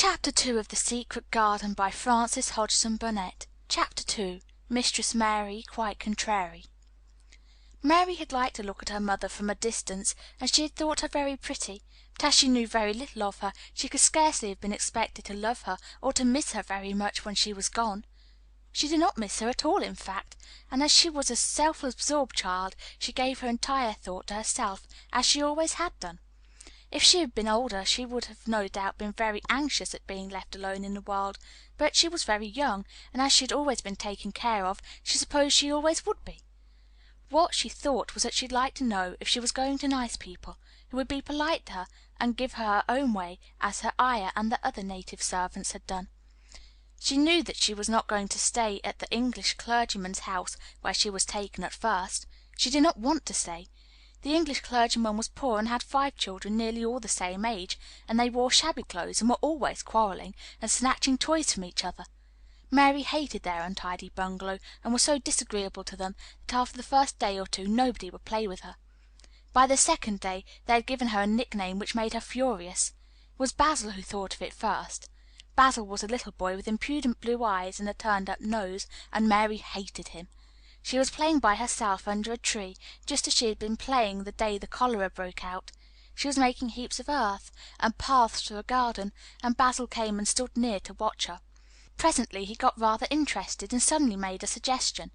Chapter 2 of The Secret Garden by Frances Hodgson Burnett. Chapter 2 Mistress Mary Quite Contrary. Mary had liked to look at her mother from a distance, and she had thought her very pretty, but as she knew very little of her, she could scarcely have been expected to love her or to miss her very much when she was gone. She did not miss her at all, in fact, and as she was a self-absorbed child, she gave her entire thought to herself, as she always had done. If she had been older, she would have no doubt been very anxious at being left alone in the world, but she was very young, and as she had always been taken care of, she supposed she always would be. What she thought was that she'd like to know if she was going to nice people, who would be polite to her and give her her own way, as her ayah and the other native servants had done. She knew that she was not going to stay at the English clergyman's house where she was taken at first. She did not want to stay. The English clergyman was poor and had 5 children nearly all the same age, and they wore shabby clothes and were always quarrelling and snatching toys from each other. Mary hated their untidy bungalow and was so disagreeable to them that after the first day or two nobody would play with her. By the second day they had given her a nickname which made her furious. It was Basil who thought of it first. Basil was a little boy with impudent blue eyes and a turned-up nose, and Mary hated him. She was playing by herself under a tree, just as she had been playing the day the cholera broke out. She was making heaps of earth and paths through a garden, and Basil came and stood near to watch her. Presently he got rather interested and suddenly made a suggestion.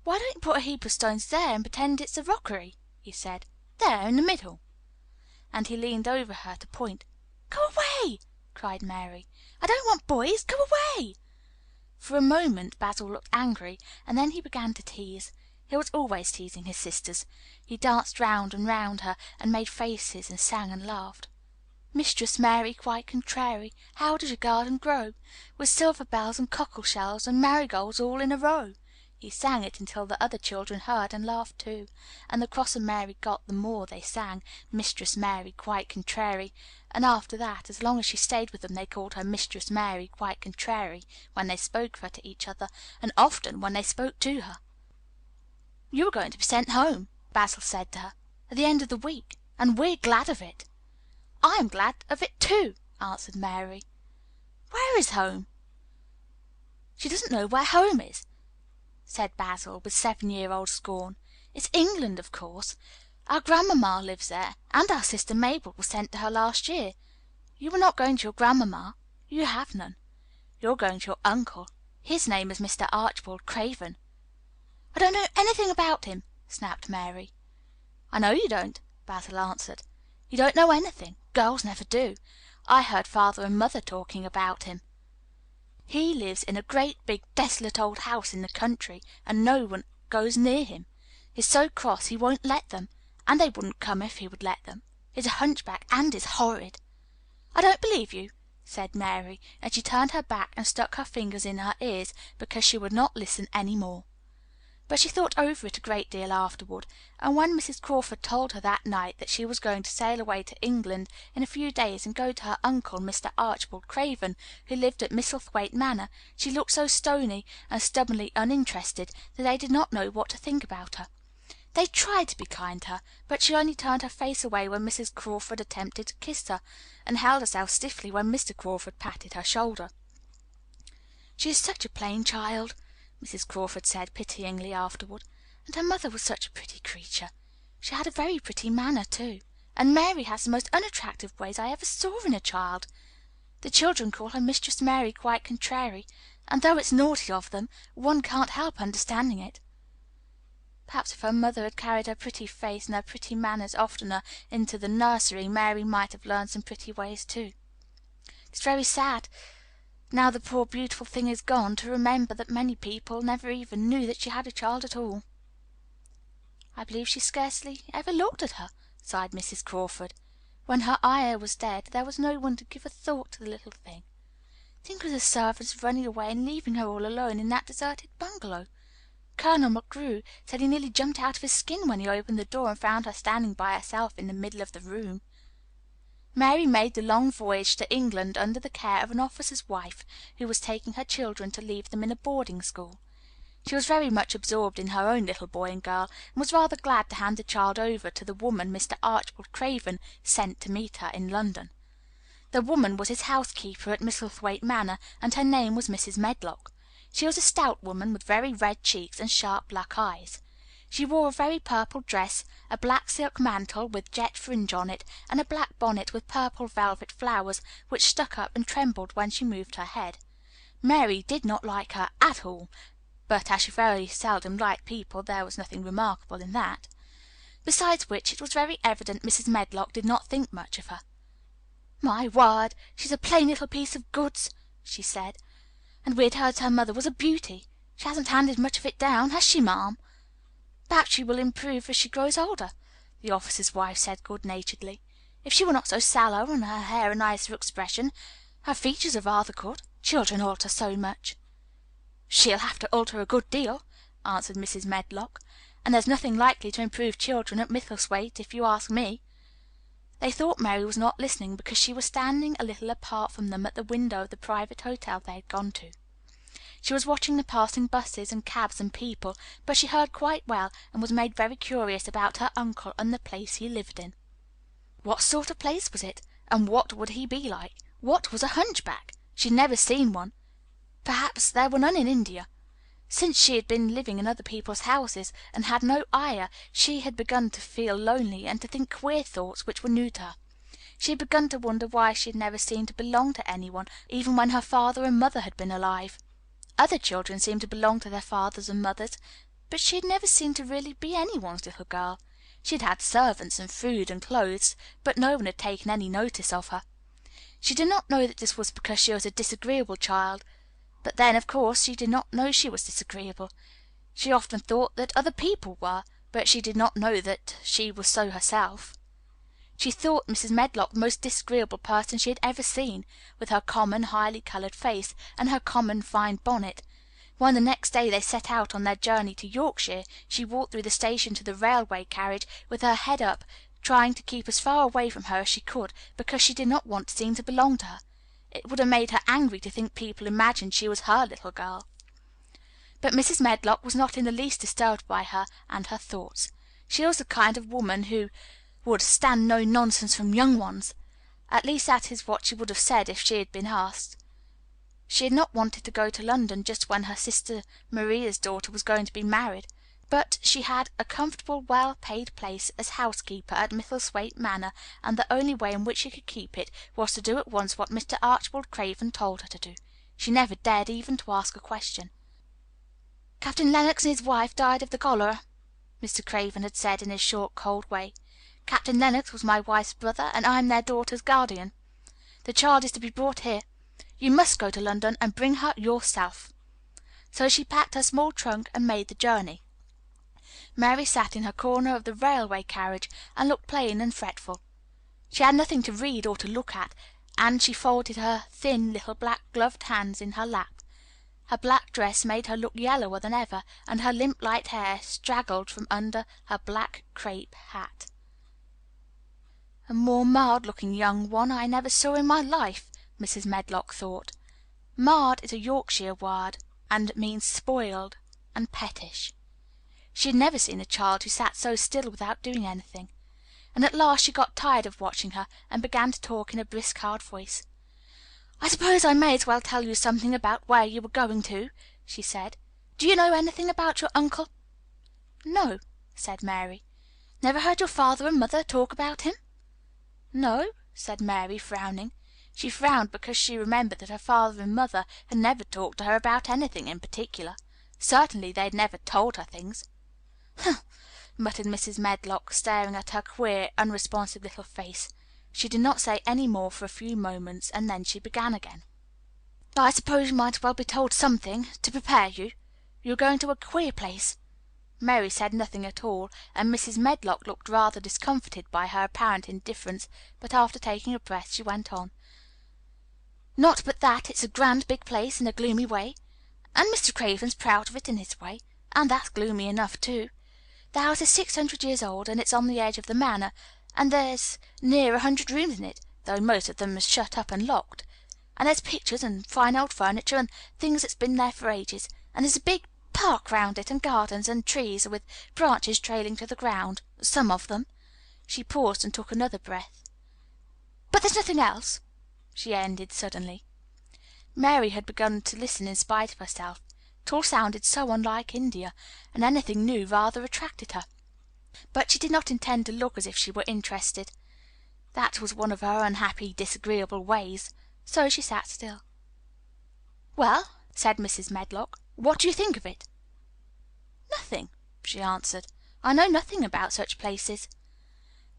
"Why don't you put a heap of stones there and pretend it's a rockery?" he said. "There, in the middle." And he leaned over her to point. "Go away!" cried Mary. "I don't want boys. Go away!" For a moment Basil looked angry, and then he began to tease. He was always teasing his sisters. He danced round and round her, and made faces, and sang and laughed. "Mistress Mary Quite Contrary, how does your garden grow? With silver bells and cockle shells and marigolds all in a row." He sang it until the other children heard and laughed too, and the crosser Mary got the more they sang "Mistress Mary Quite Contrary," and after that, as long as she stayed with them, they called her Mistress Mary Quite Contrary when they spoke of her to each other, and often when they spoke to her. "You are going to be sent home," Basil said to her, "at the end of the week, and we're glad of it." "I am glad of it too," answered Mary. "Where is home?" "She doesn't know where home is," said Basil, with 7-year-old scorn. "It's England, of course. Our grandmamma lives there, and our sister Mabel was sent to her last year. You are not going to your grandmamma. You have none. You're going to your uncle. His name is Mr. Archibald Craven." "I don't know anything about him," snapped Mary. "I know you don't," Basil answered. "You don't know anything. Girls never do. I heard Father and Mother talking about him. He lives in a great big desolate old house in the country, and no one goes near him. He's so cross he won't let them, and they wouldn't come if he would let them. He's a hunchback and is horrid." "I don't believe you," said Mary, and she turned her back and stuck her fingers in her ears because she would not listen any more. But she thought over it a great deal afterward, and when Mrs. Crawford told her that night that she was going to sail away to England in a few days and go to her uncle, Mr. Archibald Craven, who lived at Misselthwaite Manor, she looked so stony and stubbornly uninterested that they did not know what to think about her. They tried to be kind to her, but she only turned her face away when Mrs. Crawford attempted to kiss her, and held herself stiffly when Mr. Crawford patted her shoulder. "She is such a plain child," Mrs. Crawford said pityingly afterward, "and her mother was such a pretty creature. She had a very pretty manner, too, and Mary has the most unattractive ways I ever saw in a child. The children call her Mistress Mary Quite Contrary, and though it's naughty of them, one can't help understanding it." Perhaps if her mother had carried her pretty face and her pretty manners oftener into the nursery, Mary might have learned some pretty ways too. It's very sad, now the poor beautiful thing is gone, to remember that many people never even knew that she had a child at all. "I believe she scarcely ever looked at her," sighed Mrs. Crawford. "When her ayah was dead, there was no one to give a thought to the little thing. Think of the servants running away and leaving her all alone in that deserted bungalow. Colonel McGrew said he nearly jumped out of his skin when he opened the door and found her standing by herself in the middle of the room." Mary made the long voyage to England under the care of an officer's wife, who was taking her children to leave them in a boarding school. She was very much absorbed in her own little boy and girl, and was rather glad to hand the child over to the woman Mr. Archibald Craven sent to meet her in London. The woman was his housekeeper at Misselthwaite Manor, and her name was Mrs. Medlock. She was a stout woman with very red cheeks and sharp black eyes. She wore a very purple dress, a black silk mantle with jet fringe on it, and a black bonnet with purple velvet flowers, which stuck up and trembled when she moved her head. Mary did not like her at all, but as she very seldom liked people, there was nothing remarkable in that. Besides which, it was very evident Mrs. Medlock did not think much of her. "My word, she's a plain little piece of goods," she said, "and we had heard her mother was a beauty. She hasn't handed much of it down, has she, ma'am?" "Perhaps she will improve as she grows older," the officer's wife said good-naturedly. "If she were not so sallow, and her hair a nicer expression, her features are rather good. Children alter so much." "She'll have to alter a good deal," answered Mrs. Medlock, "and there's nothing likely to improve children at Misselthwaite, if you ask me." They thought Mary was not listening because she was standing a little apart from them at the window of the private hotel they had gone to. She was watching the passing buses and cabs and people, but she heard quite well, and was made very curious about her uncle and the place he lived in. What sort of place was it, and what would he be like? What was a hunchback? She had never seen one. Perhaps there were none in India. Since she had been living in other people's houses, and had no ayah, she had begun to feel lonely, and to think queer thoughts which were new to her. She had begun to wonder why she had never seemed to belong to anyone, even when her father and mother had been alive. Other children seemed to belong to their fathers and mothers, but she had never seemed to really be anyone's little girl. She had had servants and food and clothes, but no one had taken any notice of her. She did not know that this was because she was a disagreeable child. But then, of course, she did not know she was disagreeable. She often thought that other people were, but she did not know that she was so herself. She thought Mrs. Medlock the most disagreeable person she had ever seen, with her common, highly coloured face, and her common, fine bonnet. When the next day they set out on their journey to Yorkshire, she walked through the station to the railway carriage, with her head up, trying to keep as far away from her as she could, because she did not want to seem to belong to her. It would have made her angry to think people imagined she was her little girl. But Mrs. Medlock was not in the least disturbed by her and her thoughts. She was the kind of woman who would stand no nonsense from young ones. At least that is what she would have said if she had been asked. She had not wanted to go to London just when her sister Maria's daughter was going to be married, but she had a comfortable, well-paid place as housekeeper at Misselthwaite Manor, and the only way in which she could keep it was to do at once what Mr. Archibald Craven told her to do. She never dared even to ask a question. "Captain Lennox and his wife died of the cholera," Mr. Craven had said in his short, cold way. "Captain Lennox was my wife's brother, and I'm their daughter's guardian. The child is to be brought here. You must go to London and bring her yourself." So she packed her small trunk and made the journey. Mary sat in her corner of the railway carriage and looked plain and fretful. She had nothing to read or to look at, and she folded her thin little black gloved hands in her lap. Her black dress made her look yellower than ever, and her limp light hair straggled from under her black crape hat. "A more marred-looking young one I never saw in my life," Mrs. Medlock thought. Marred is a Yorkshire word, and means spoiled and pettish. She had never seen a child who sat so still without doing anything, and at last she got tired of watching her, and began to talk in a brisk, hard voice. "I suppose I may as well tell you something about where you were going to," she said. "Do you know anything about your uncle?" "No," said Mary. "Never heard your father and mother talk about him?" "No," said Mary, frowning. She frowned because she remembered that her father and mother had never talked to her about anything in particular. Certainly they had never told her things. "Humph!" muttered Mrs. Medlock, staring at her queer, unresponsive little face. She did not say any more for a few moments, and then she began again. "I suppose you might as well be told something, to prepare you. You are going to a queer place." Mary said nothing at all, and Mrs. Medlock looked rather discomfited by her apparent indifference, but after taking a breath she went on. "Not but that it's a grand big place in a gloomy way, and Mr. Craven's proud of it in his way, and that's gloomy enough too. The house is 600 years old, and it's on the edge of the manor, and there's near 100 rooms in it, though most of them is shut up and locked. And there's pictures and fine old furniture and things that's been there for ages, and there's a big park round it, and gardens and trees with branches trailing to the ground, some of them." She paused and took another breath. "But there's nothing else?" she ended suddenly. Mary had begun to listen in spite of herself. It all sounded so unlike India, and anything new rather attracted her. But she did not intend to look as if she were interested. That was one of her unhappy, disagreeable ways. So she sat still. "Well," said Mrs. Medlock, "what do you think of it?" "Nothing," she answered. "I know nothing about such places."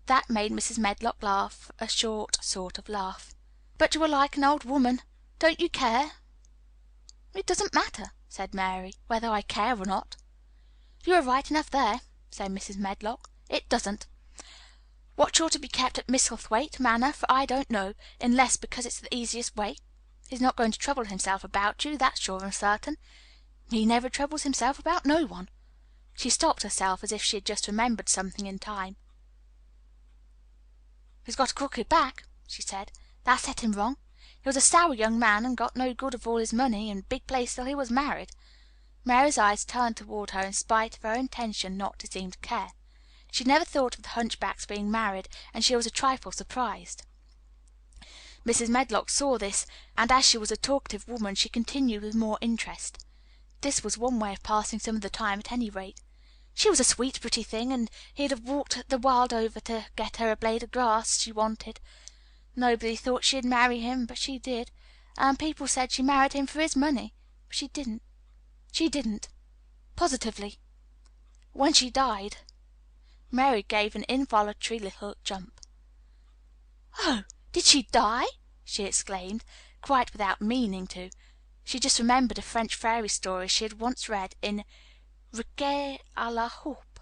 That made Mrs. Medlock laugh a short sort of laugh. "But you are like an old woman. Don't you care?" "It doesn't matter," said Mary, "whether I care or not." "You are right enough there," said Mrs. Medlock. "It doesn't. What you're to be kept at Misselthwaite Manor for I don't know, unless because it's the easiest way. He's not going to trouble himself about you, that's sure and certain. He never troubles himself about no one." She stopped herself as if she had just remembered something in time. "He's got a crooked back," she said. "That set him wrong. He was a sour young man, and got no good of all his money and big place till he was married." Mary's eyes turned toward her in spite of her intention not to seem to care. She had never thought of the hunchback's being married, and she was a trifle surprised. Mrs. Medlock saw this, and as she was a talkative woman she continued with more interest. This was one way of passing some of the time at any rate. She was a sweet, pretty thing, and he'd have walked the world over to get her a blade of grass she wanted. Nobody thought she'd marry him, but she did, and people said she married him for his money, but she didn't. She didn't. Positively. When she died—" Mary gave an involuntary little jump. "Oh, did she die?" she exclaimed, quite without meaning to. She just remembered a French fairy story she had once read in Riquet à la Houppe.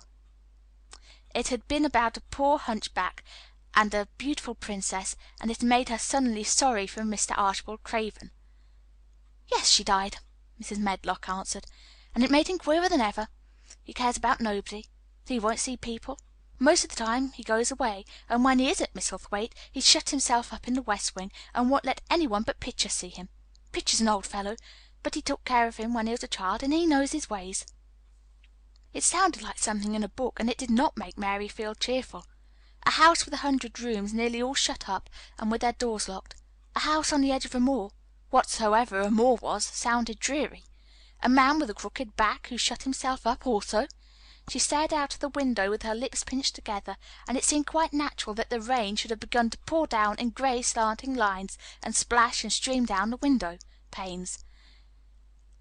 It had been about a poor hunchback and a beautiful princess, and it made her suddenly sorry for Mr. Archibald Craven. "Yes, she died," Mrs. Medlock answered, "and it made him queerer than ever. He cares about nobody. He won't see people. Most of the time he goes away, and when he is at Misselthwaite he shuts himself up in the west wing, and won't let any one but Pitcher see him. Pitcher's an old fellow, but he took care of him when he was a child, and he knows his ways." It sounded like something in a book, and it did not make Mary feel cheerful. A house with 100 rooms, nearly all shut up, and with their doors locked. A house on the edge of a moor. Whatsoever a moor was, sounded dreary. A man with a crooked back, who shut himself up also. She stared out of the window with her lips pinched together, and it seemed quite natural that the rain should have begun to pour down in gray slanting lines, and splash and stream down the window panes.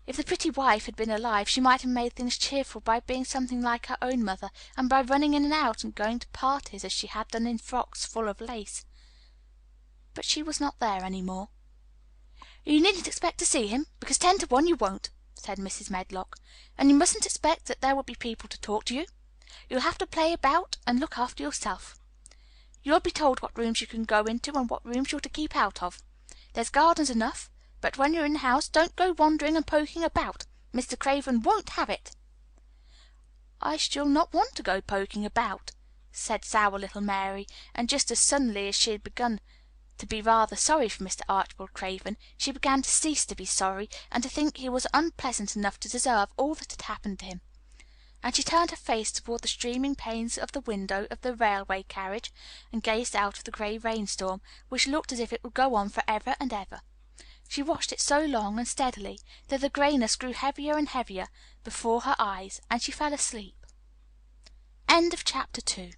If the pretty wife had been alive, she might have made things cheerful by being something like her own mother, and by running in and out and going to parties as she had done in frocks full of lace. But she was not there any more. "You needn't expect to see him, because 10 to 1 you won't," said Mrs. Medlock. "And you mustn't expect that there will be people to talk to you. You'll have to play about and look after yourself. You'll be told what rooms you can go into and what rooms you're to keep out of. There's gardens enough, but when you're in the house don't go wandering and poking about. Mr. Craven won't have it." "I shall not want to go poking about," said sour little Mary, and just as suddenly as she had begun to be rather sorry for Mr. Archibald Craven, she began to cease to be sorry, and to think he was unpleasant enough to deserve all that had happened to him. And she turned her face toward the streaming panes of the window of the railway carriage, and gazed out of the gray rainstorm, which looked as if it would go on for ever and ever. She watched it so long and steadily that the grayness grew heavier and heavier before her eyes, and she fell asleep. End of chapter 2.